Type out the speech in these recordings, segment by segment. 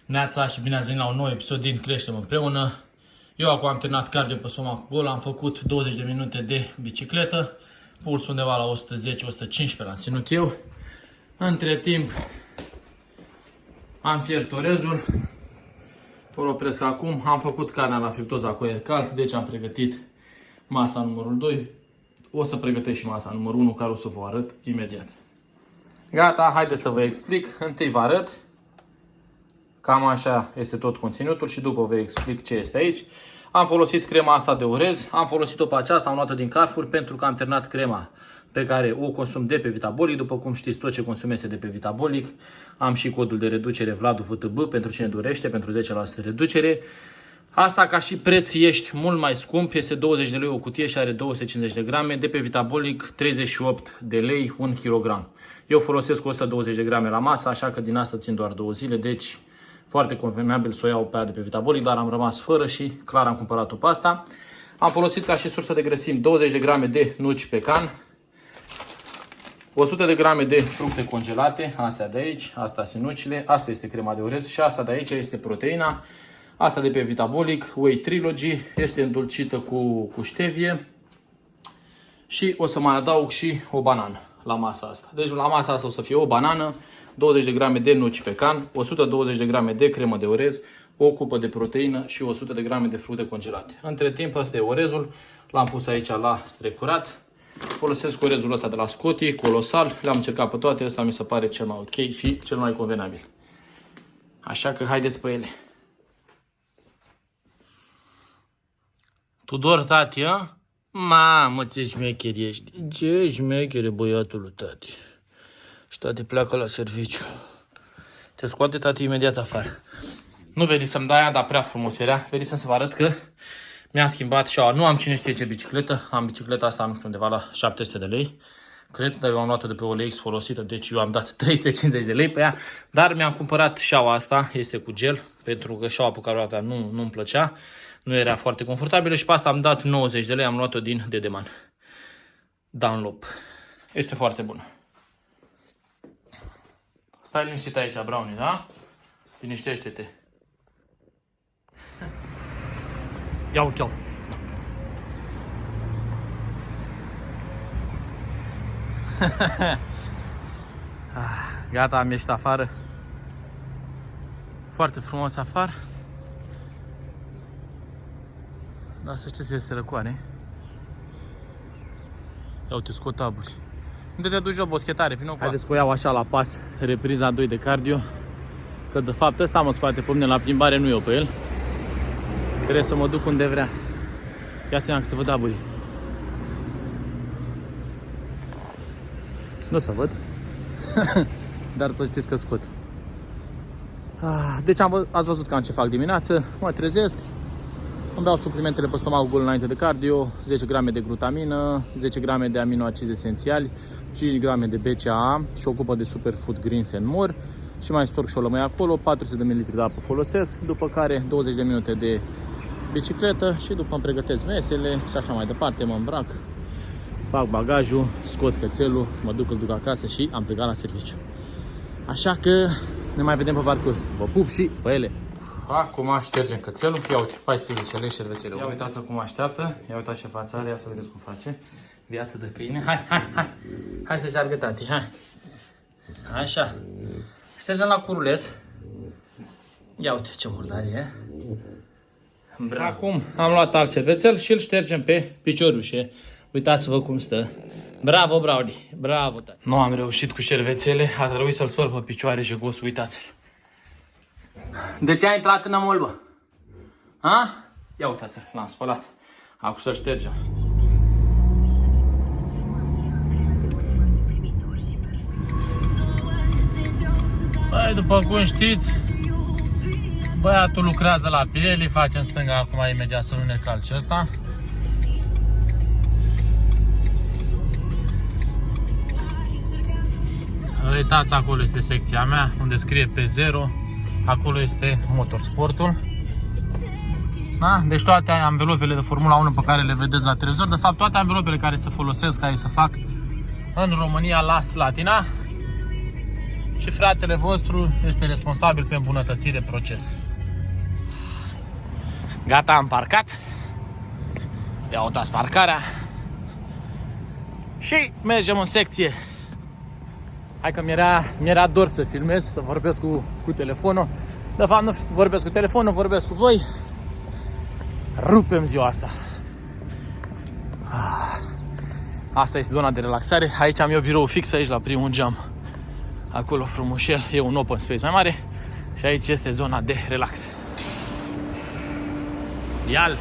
Neața și bine ați venit la un nou episod din Creștem Împreună. Eu acum am terminat cardio pe stomac gol, am făcut 20 de minute de bicicletă, puls undeva la 110-115 l-am ținut eu. Între timp am fiert orezul, îl opresc acum, am făcut carnea la friptoza cu aer cald, deci am pregătit masa numărul 2. O să pregătesc și masa numărul 1, care o să vă arăt imediat. Gata, haideți să vă explic. Întâi vă arăt. Cam așa este tot conținutul și după vă explic ce este aici. Am folosit crema asta de orez, am folosit-o pe aceasta, am luat-o din Carrefour pentru că am terminat crema pe care o consum de pe Vitabolic. După cum știți, tot ce consum este de pe Vitabolic. Am și codul de reducere Vladu VTB pentru cine dorește, pentru 10% reducere. Asta ca și preț ești mult mai scump, este 20 de lei o cutie și are 250 de grame. De pe Vitabolic 38 de lei 1 kg. Eu folosesc 120 de grame la masă, așa că din asta țin doar 2 zile, deci foarte convenabil să o iau pe aia de pe Vitabolic, dar am rămas fără și clar am cumpărat-o pe asta. Am folosit ca și sursă de grăsimi 20 de grame de nuci pecan, 100 de grame de fructe congelate, astea de aici, astea sunt nucile, asta este crema de orez și asta de aici este proteina. Asta de pe Vitabolic, Whey Trilogy, este îndulcită cu stevie și o să mai adaug și o banană la masa asta. Deci la masa asta o să fie o banană, 20 de grame de nuci pecan, 120 de grame de cremă de orez, o cupă de proteină și 100 de grame de fructe congelate. Între timp, ăsta e orezul, l-am pus aici la strecurat. Folosesc orezul ăsta de la Scotty, colosal, le-am încercat pe toate, ăsta mi se pare cel mai ok și cel mai convenabil. Așa că haideți pe ele. Tudor, tati, a? Mamă, ce șmecher ești. Ce șmecher e băiatul lui tati. Și tati pleacă la serviciu. Te scoate tati imediat afară. Nu veni să-mi dai aia, dar prea frumos era. Veni să vă arăt că mi-am schimbat și nu am cine știe ce bicicletă. Am bicicleta asta, nu știu, undeva la 700 de lei. Cred, dar eu am luat-o de pe OLX folosită, deci eu am dat 350 de lei pe ea. Dar mi-am cumpărat șaua asta, este cu gel, pentru că șaua pe care o avea nu-mi plăcea. Nu era foarte confortabilă și pe asta am dat 90 de lei, am luat-o din Dedeman. Dunlop. Este foarte bună. Stai liniștit aici, Brownie, da? Liniștește-te. Ia uite-l. Gata, am ieșit afară. Foarte frumos afară. Da, să știți, este răcoare. Ia uite, scot aburi. Unde te duci la boschetare? Vino cu haideți că o iau așa la pas, repriza 2 de cardio. Că de fapt ăsta mă scoate pe mine la plimbare, nu eu pe el. Trebuie să mă duc unde vrea. Ia seama că să văd aburii. Nu o să văd. Dar să știți că scot. Deci ați văzut cam ce fac dimineață. Mă trezesc. Îmi beau suplimentele pe stomac gol înainte de cardio, 10 grame de glutamină, 10 grame de aminoacizi esențiali, 5 grame de BCAA și o cupă de Superfood Greens and More și mai storc și o lămâie acolo, 400 de ml de apă folosesc, după care 20 de minute de bicicletă și după îmi pregătesc mesele și așa mai departe, mă îmbrac, fac bagajul, scot cățelul, mă duc, îl duc acasă și am plecat la serviciu. Așa că ne mai vedem pe parcurs. Vă pup și pe ele! Acum ștergem cățelul. Ia uite, 14 lei șervețele. Ia uitați cum așteaptă. Ia uitați ce față are. Ia să vedeți cum face. Viață de câine. Hai. Hai să șteargă tati. Hai. Așa. Ștergem la curulet. Ia uite ce murdar e. Acum am luat alt șervețel și îl ștergem pe piciorușe. Uitați-vă cum stă. Bravo, Brownie. Bravo, tati. Nu am reușit cu șervețele. A trebuit să-l spăl pe picioare jegos. Uitați-l. De ce ai intrat în amol, bă? Ha? Ia uitați-l, l-am spălat. Acum să-l ștergem. Băi, după cum știți, băiatul lucrează la Pirelli, face în stânga acum imediat să nu ne calce ăsta. Uitați, acolo este secția mea, unde scrie P0. Acolo este motorsportul. Da? Deci toate anvelopele de Formula 1 pe care le vedeți la televizor, de fapt toate anvelopele care se folosesc, care se fac în România la Slatina. și fratele vostru este responsabil pe îmbunătățire proces. Gata, am parcat. Ia uitați parcarea. Și mergem în secție. Hai că mi-era dor să filmez, să vorbesc cu telefonul. De fapt nu vorbesc cu telefonul, vorbesc cu voi. Rupem ziua asta. Asta este zona de relaxare. Aici am eu birou fix aici la primul geam. Acolo frumușel, e un open space mai mare. Și aici este zona de relax. Ial!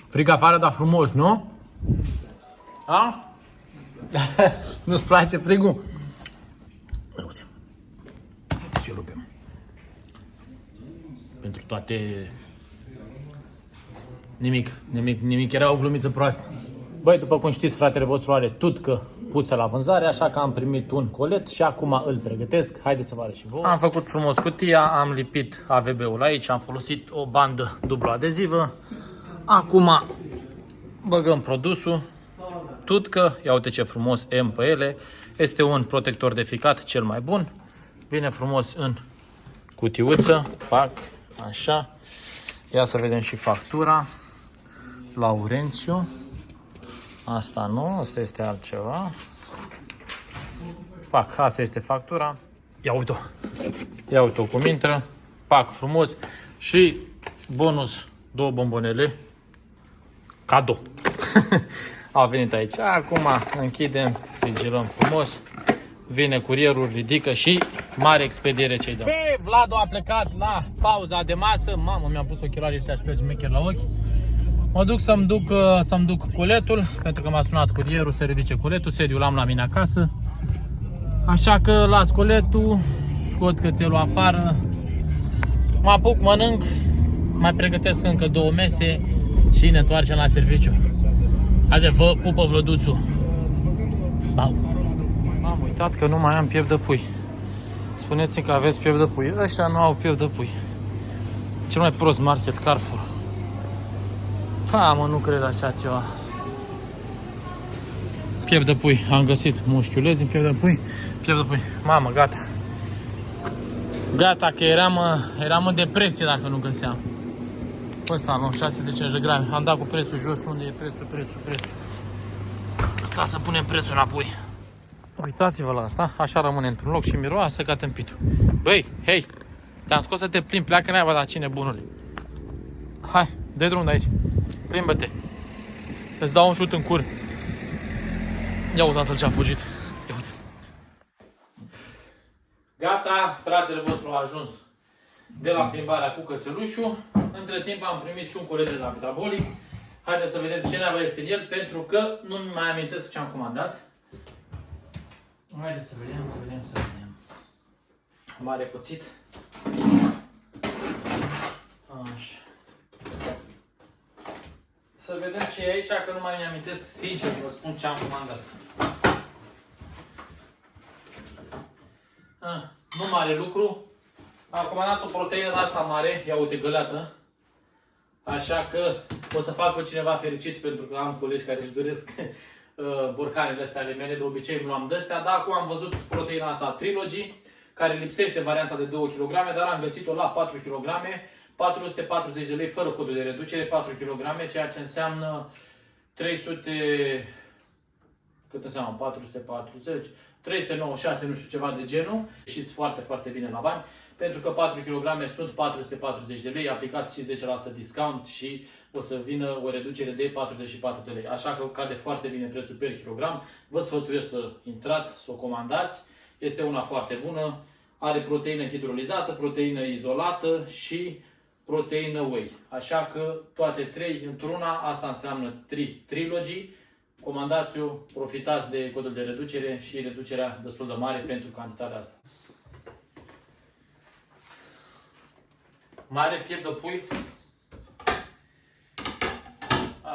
Frig afară, dar frumos, nu? A? Nu-ți place frigul? Uite. Ce rupem. Pentru toate... Nimic. Era o glumiță proastă. Băi, după cum știți, fratele vostru are tutcă pusă la vânzare, așa că am primit un colet și acum îl pregătesc. Haideți să vă arăt și vouă. Am făcut frumos cutia, am lipit AVB-ul aici, am folosit o bandă dublu adezivă. Acum băgăm produsul, tutcă, ia uite ce frumos M pe ele. Este un protector de ficat cel mai bun. Vine frumos în cutiuță, pac, așa. Ia să vedem și factura. Laurențiu. Asta nu, asta este altceva. Pac, asta este factura. Ia uite-o. Ia uite-o cum intră. Pac, frumos. Și bonus, 2 bombonele. Cadou. Au venit aici. Acum închidem, sigilăm frumos. Vine curierul, ridică și mare expediere ce-i dăm. Vladu a plecat la pauza de masă. Mamă, mi-am pus ochelarii ăștia sper șmecher la ochi. Mă duc să-mi duc coletul, pentru că m-a sunat curierul să ridice coletul, sediul l-am la mine acasă. Așa că las coletul, scot cățelul afară, mă apuc, mănânc, mai pregătesc încă 2 mese și ne întoarcem la serviciu. Haide, vă pupă Vlăduțu. Bau. Am uitat că nu mai am piept de pui. Spuneți-mi că aveți piept de pui. Ăștia nu au piept de pui. Cel mai prost market, Carrefour. Mă, nu cred așa ceva. Piept de pui. Am găsit mușchiulezi în piept de pui. Piept de pui. Mamă, gata. Gata, că eram în depresie dacă nu găseam. Ăsta am 650 de grame. Am dat cu prețul jos. Unde e prețul? Sta să punem prețul înapoi. Uitați-vă la asta. Așa rămâne într-un loc și miroase ca tâmpitul. Băi, hei! Te-am scos să te plimbi. Pleacă n-ai văd cine bunuri. Hai, dă drum de aici. Plimbă-te. Îți dau un șut în cur. Ia uitați-l ce a fugit. Ia uite. Gata, fratele vostru a ajuns de la plimbarea cu cățelușul. Între timp am primit și un colet de la Vitabolic. Haideți să vedem ce neavă este în el, pentru că nu-mi mai amintesc ce am comandat. Haideți să vedem. Mare cuțit. Așa. Să vedem ce e aici, că nu mai mi-amintesc, sincer, vă spun ce am comandat. Nu mare lucru. Am comandat o proteină de asta mare, ia uite, găleată. Așa că o să fac pe cineva fericit, pentru că am colegi care își doresc borcanele astea ale mele. De obicei nu am de-astea, dar acum am văzut proteina asta Trilogy, care lipsește varianta de 2 kg, dar am găsit-o la 4 kg. 440 de lei fără codul de reducere, 4 kg, ceea ce înseamnă 300... Cât înseamnă? 440, 396, nu știu, ceva de genul. Ieșiți foarte, foarte bine la bani, pentru că 4 kg sunt 440 de lei, aplicați și 10% discount și o să vină o reducere de 44 de lei. Așa că cade foarte bine prețul per kilogram. Vă sfătuiesc să intrați, să o comandați. Este una foarte bună. Are proteină hidrolizată, proteină izolată și proteină whey. Așa că toate 3 într-una, asta înseamnă Trilogy. Comandați-o, profitați de codul de reducere și reducerea destul de mare pentru cantitatea asta. Mare piept de pui.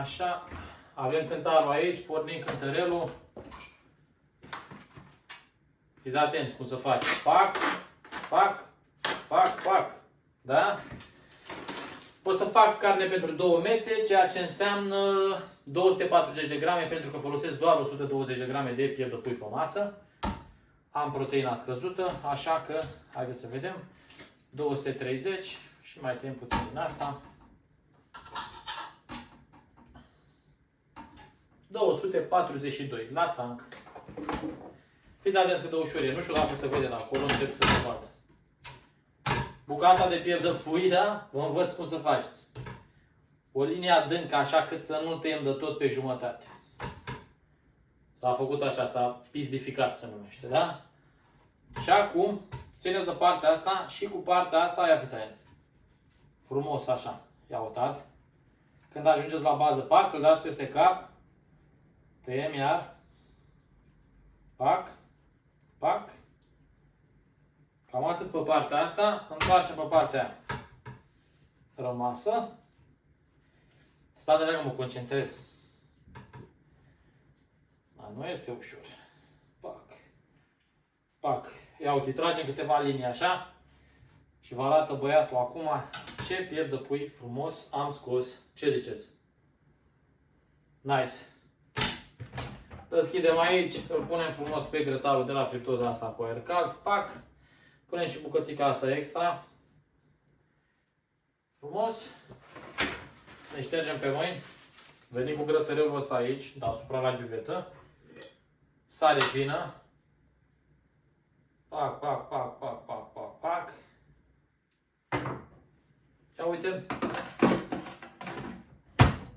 Așa. Avem cântarul aici, pornim cântărelul. Fiți atenți cum să faci. Pac, pac, pac, pac. Da? O să fac carne pentru 2 mese, ceea ce înseamnă 240 de grame, pentru că folosesc doar 120 de grame de piept de pui pe masă. am proteina scăzută, așa că, haideți să vedem, 230 și mai tăiem puțin din asta. 242 la țanc. Fiți atenți cât de ușor e, nu știu dacă se vede de acolo, încerc să se vadă. Bucata de piept de pui, da? Vă învăț cum să faceți. O linie adâncă, așa cât să nu tăiem de tot pe jumătate. S-a făcut așa, s-a pizdificat se numește, da? Și acum, țineți de partea asta și cu partea asta, ia fiți atenți. Frumos așa, ia uitați. Când ajungeți la bază, pac, îl dați peste cap. Tăiem iar. Pac, pac. Cam atât pe partea asta, întoarcem pe partea aia rămasă. Stai de că mă concentrez. Dar nu este ușor. Pac, pac. Ia uite, tragem câteva linii așa și vă arată băiatul acum ce piept de pui frumos am scos. Ce ziceți? Nice. Deschidem aici, îl punem frumos pe grătarul de la friptoza asta cu aer cald. Pac. Punem și bucățica asta extra. Frumos. Ne ștergem pe mâini. Venim cu grătăreul ăsta aici, deasupra la ghiuvetă. Sare fină. Pac, pac, pac, pac, pac, pac, pac. Ia uite.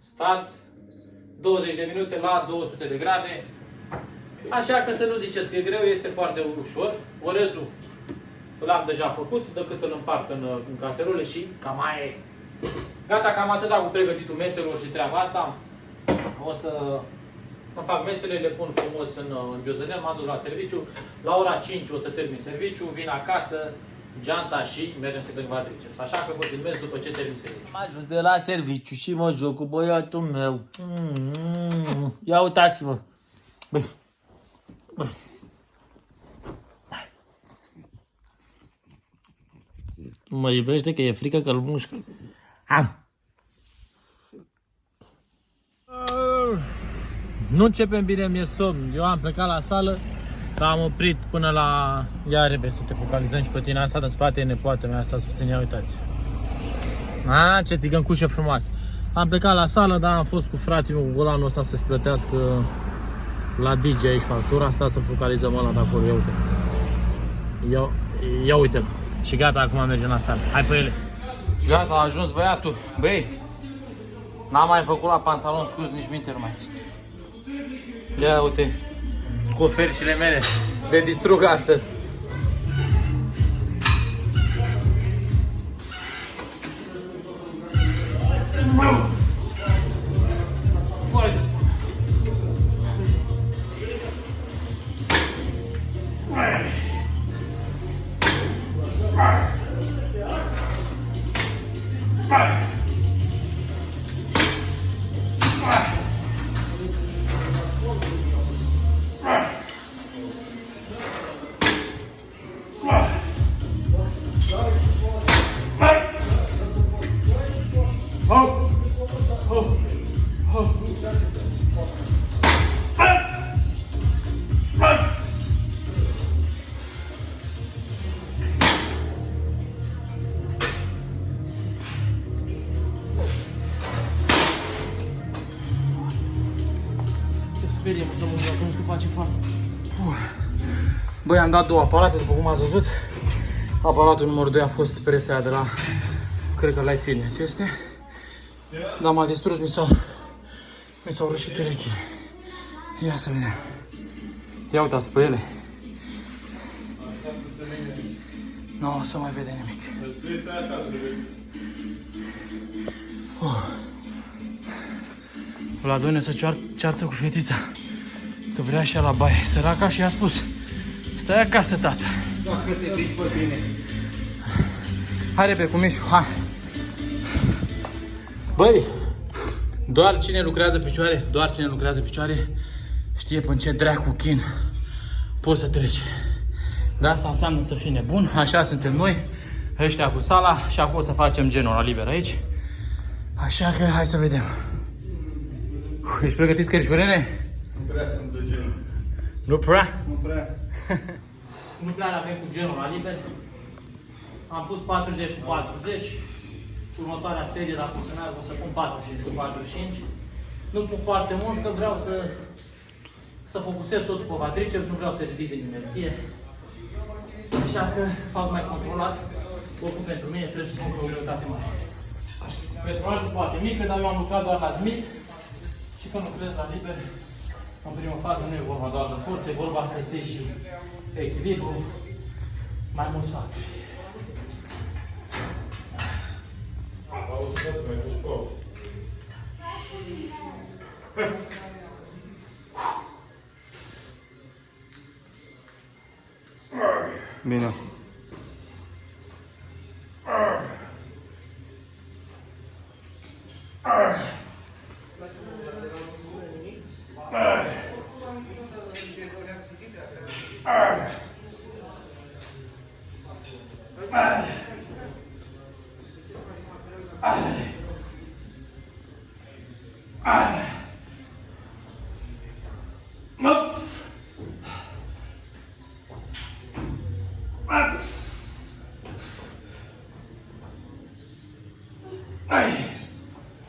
Start. 20 de minute la 200 de grade. Așa că să nu ziceți că e greu, este foarte ușor. Orezul l-am deja făcut, decât îl împart în caserole și cam aia e. Gata, cam atât cu pregătitul meselor și treaba asta. O să îmi fac mesele, le pun frumos în biozănel, m-am dus la serviciu. La ora 5 o să termin serviciu, vin acasă, geanta și mergem să dăm quadriceps. Așa că vă filmez după ce termin serviciu. Am ajuns de la serviciu și mă joc cu băiatul meu. Ia uitați-vă. Mă iubește că e frică că îl mușcă. Nu începem bine, mi-e somn. Eu am plecat la sală, dar am oprit până la... Ia repede să te focalizăm și pe tine. Asta de spate e nepoată mea, stați puțin, ia uitați. Ce țigăncușă frumoasă. Am plecat la sală, dar am fost cu fratele meu, cu golanul ăsta să-și plătească la DJ aici factura. Asta să focalizăm ăla de acolo, ia uite. Ia uite-l. Și gata, acum mergem la sală. Hai pe ele. Gata, a ajuns băiatul. Băi, n-am mai făcut la pantalon scurs, nici minte nu mai țin. Ia uite, scofericile mele le distrug astăzi. Speriem să mă joc, nu știu că face foarte. Băi, am dat două aparate, după cum ați văzut. Aparatul numărul 2 a fost presa de la, cred că Life Fitness este. Dar m-a distrus, mi s-au rușit urechile. Ia să vedem. Ia uitați pe ele. Nu o să mai vede nimic. La Doine să ceartă cu fetița. Că vrea și ea la baie. Săraca și i-a spus: stai acasă, tată. Dacă te duci pe tine. Hai repede cu Mișu, hai. Băi, doar cine lucrează picioare, știe până ce dracu chin poți să treci. De asta înseamnă să fii nebun, așa suntem noi, ăștia cu sala și acum o să facem genul la liber aici. Așa că hai să vedem. Ești pregătit, scărișorene? Nu prea sunt de genul. Nu prea? Nu prea. nu prea le avem cu genul la liber. Am pus 40 cu 40. Următoarea serie, dacă o să meargă, o să pun 45 cu 45. Nu pun foarte mult, că vreau să focusez totul pe quadriceps, nu vreau să ridic din inerție. Așa că fac mai controlat. Oricum pentru mine trebuie să pun cu o greutate mare. Pentru alții poate mică, dar eu am lucrat doar la Smith. Și când lucrez la liber, în prima fază nu e vorba doar de forță, e vorba să ții și echilibru, mai mult sfaturi. Bine.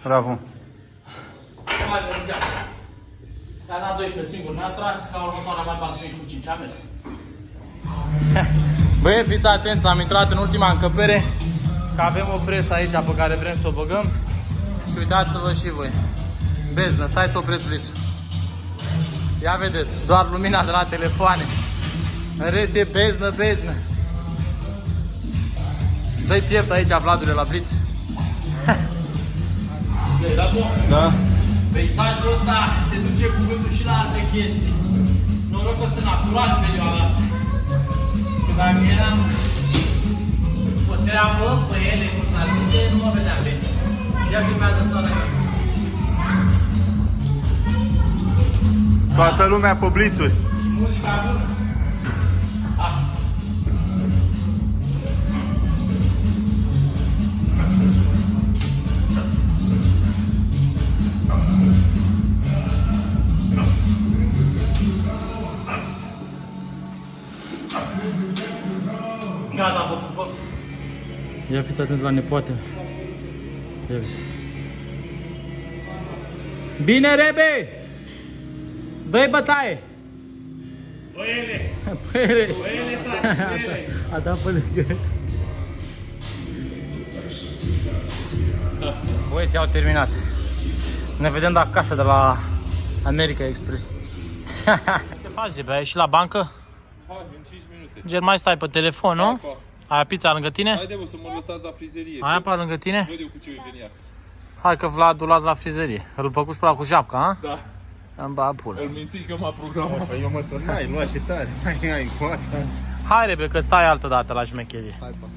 Bravo. Mai mergea. Dar n-am 12 singur n-a tras, la următoarea mai bag 5 cu 5 a mers. Băi, fiți atenți, am intrat în ultima încăpere, că avem o presă aici pe care vrem să o băgăm. Și uitați-vă și voi. Beznă, stai să opresc blițul. Ia vedeți, doar lumina de la telefoane. În rest e beznă, beznă. Dă-i piept aici, Vladule, la bliț. Da? Peisajul ăsta te duce cuvântul și la alte chestii. Noroc că sunt natural în perioada asta. Că dacă eram o treabă pe ele, cum s-ar zice, nu mă vedeam bine. Ia filmează sănătate. Toată lumea pe blițuri. Muzica bună. Așa. Gata, bă. Ia fiți atenți la nepoate. Ia vezi. Bine, Rebe! Dă-i bătaie! Băiele! Băiele! Băiele, tati! A dat pe lângă. Băieții au terminat. Ne vedem de acasă, de la America Express. Ce faci, Rebe? Ai ieșit la bancă? Hai, în 5 minute. Gen, mai stai pe telefon, nu? Ai pizza lângă tine? Haide, bă, să mă lăsați la frizerie. Ai apa lângă tine? Văd eu cu ce voi veni acasă. Hai că Vlad o las la frizerie. Îl păcuși pe ăla cu japca, a? Da. Îmi ba pula. Îl minți că m-a programat. Păi eu mă turnai, lua și tare. Hai, coata. Hai, Rebe, că stai altă dată la șmecherie. Hai, pa.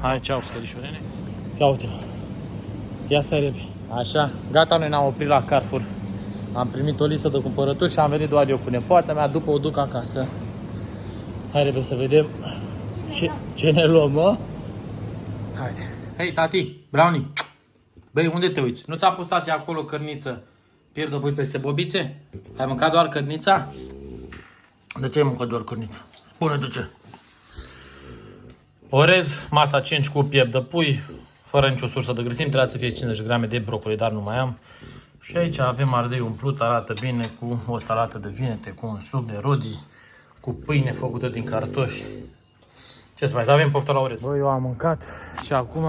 Hai, ceau, scărișorene. Ia uite. Ia stai, Rebe. Așa, gata, noi ne-am oprit la Carrefour. Am primit o listă de cumpărături și am venit doar eu cu nepoata mea, după o duc acasă. Hai, Rebe, să vedem ce ne luăm, mă? Haide. Hei, tati, Brownie. Băi, unde te uiți? Nu ți-a pus tati acolo cărniță? Pierdă pui peste bobițe? Ai mâncat doar cărnița? De ce ai mâncat doar cărnița? Spune de ce. Orez, masa 5 cu piept de pui, fără nicio sursă de grăsimi, trebuia să fie 50 de grame de brocoli, dar nu mai am. Și aici avem ardei umplut, arată bine, cu o salată de vinete, cu un suc de rodi, cu pâine făcută din cartofi. Ce să mai avem poftă la orez. Băi, eu am mâncat și acum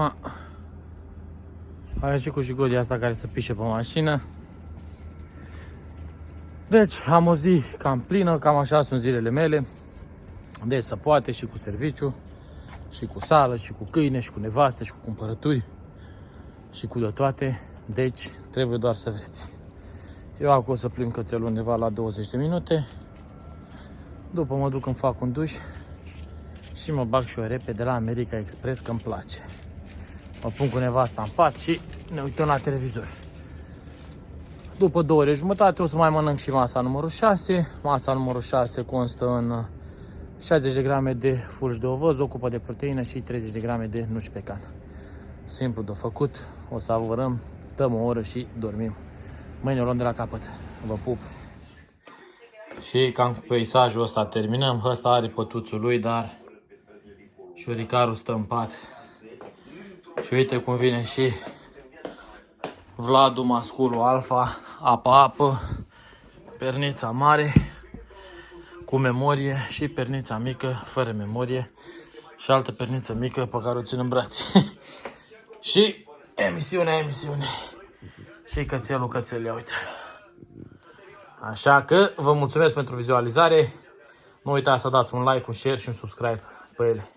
am ieșit cu jigodia asta care se pișe pe mașină. Deci am o zi cam plină, cam așa sunt zilele mele. Deci se poate și cu serviciu, și cu sală, și cu câine, și cu nevastă, și cu cumpărături, și cu de toate. Deci trebuie doar să vreți. Eu acum o să plimb cățelul undeva la 20 de minute. După mă duc, îmi fac un duș și mă bag și eu repede la America Express, că îmi place. Mă pun cu nevasta în pat și ne uităm la televizor. După 2 ore jumătate o să mai mănânc și masa numărul 6. Masa numărul 6 constă în 60 de grame de fulgi de ovăz, o cupă de proteină și 30 de grame de nuci pecan. Simplu de făcut, o savurăm, stăm o oră și dormim. Mâine o luăm de la capăt. Vă pup! Și cam cu peisajul ăsta terminăm. Ăsta are pătuțul lui, dar șuricarul stă în pat. Și uite cum vine și Vladu masculul alfa, apă, pernița mare cu memorie și pernița mică fără memorie și altă perniță mică pe care o țin în brațe. Și emisiune. Și cățel, ia uite. Așa că vă mulțumesc pentru vizualizare. Nu uitați să dați un like, un share și un subscribe pe ele.